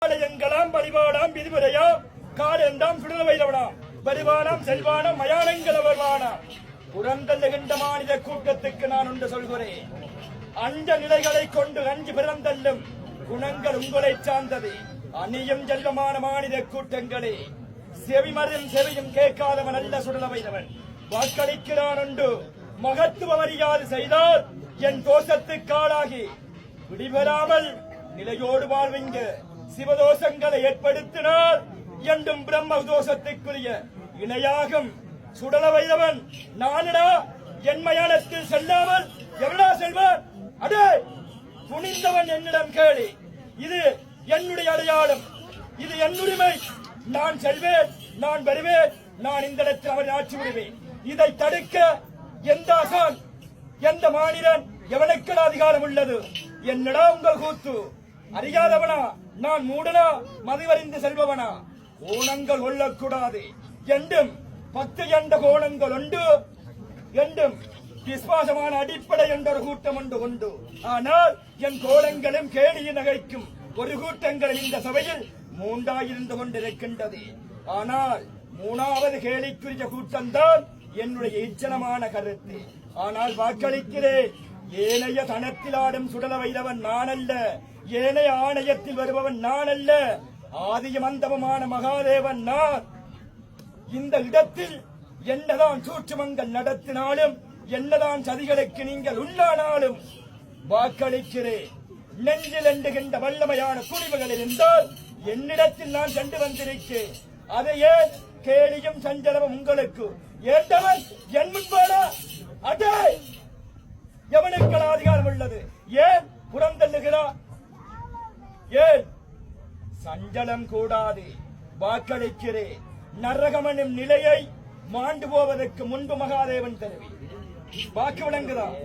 ஆலயங்களாம் பரிபாடாம் விதிமுறையாம் காலெந்தாம் சுடல வைரவனாம் பரிபாடாம் செல்வானம் மயானங்கள் அவர்வானாம் புறந்தள்ளுகின்ற மாநில கூட்டத்துக்கு நான் ஒன்று சொல்கிறேன். அந்த நிலைகளை கொண்டு அஞ்சு பிறந்தள்ளும் குணங்கள் உங்களை சார்ந்தது. அணியும் செல்வமான மாநில கூட்டங்களே, செவிமரும் செவியும் கேட்காதவன் அல்ல சுடல வைரவன். வாக்களிக்கிறான் உண்டு மகத்துவ மரியாதை செய்தால் என் தோஷத்துக்கு ஆளாகி விடிபெறாமல் நிலையோடு வாழ்விங்க சிவதோஷங்களை ஏற்படுத்தினார் என்றும் பிரம்ம தோஷத்துக்குரிய இணையாகும் சுடல வைரவன் நானடா. என் மயானத்தில் செல்லாமல் எவனா செல்வான்? அடே துணிந்தவன் என்னிடம் கேளு. இது என்னுடைய அடையாளம், இது என் உரிமை. நான் செல்வேன், நான் வருவேன், நான் இந்த இடத்தில் அவரை ஆட்சி விடுவேன். இதை தடுக்க எந்த அசான், எந்த மாநிலன், எவனுக்கு அதிகாரம் உள்ளது? என்னடா உங்கள் கூத்து? அறியாதவனா? நான் மூடனா? மதிவறிந்து செல்பவனா? கோணங்கள் கொள்ளக்கூடாது என்றும் 10 என்ற கோணங்கள் உண்டு என்றும் விசுவாசமான அடிப்படை என்ற ஒரு கூட்டம் ஒன்று உண்டு. ஆனால் என் கோலங்களும் கேலியை நகைக்கும் ஒரு கூட்டங்கள் இந்த சபையில் 3 இருந்து கொண்டிருக்கின்றது. ஆனால் 3வது கேலிக்குரிய கூட்டம்தான் என்னுடைய இச்சனமான கருத்து. ஆனால் வாக்களிக்கிறேன். ஏனைய தனத்தில் ஆடும் சுடல வைரவன் நான் அல்ல, ஏனைய ஆணையத்தில் வருபவன் நான் அல்ல, ஆதியும் அந்தமுமான மகாதேவன் நான். இந்த இடத்தில் என்னதான் சூட்சுமங்கள் நடத்தினாலும், என்னதான் சதிகளுக்கு நீங்கள் உள்ளானாலும் வாக்களிக்கிறேன். நெஞ்சில் எண்டுகின்ற வல்லமையான துணிவுகள் இருந்தால் என்னிடத்தில் நான் சென்று வந்திருக்கேன். அதையே கேலியும் சஞ்சலமும் உங்களுக்கு ஏற்றவன் என் முன்பாடா? அடே எவனுக்கு அதிகாரம் உள்ளது? ஏன் புறந்தள்ளுகிறார்? ஏன் சஞ்சலம் கூடாது? வாக்களிக்கிறேன். நரகமனும் நிலையை மாண்டு போவதற்கு முன்பு மகாதேவன் தருவி வாக்கு விளங்குதான்.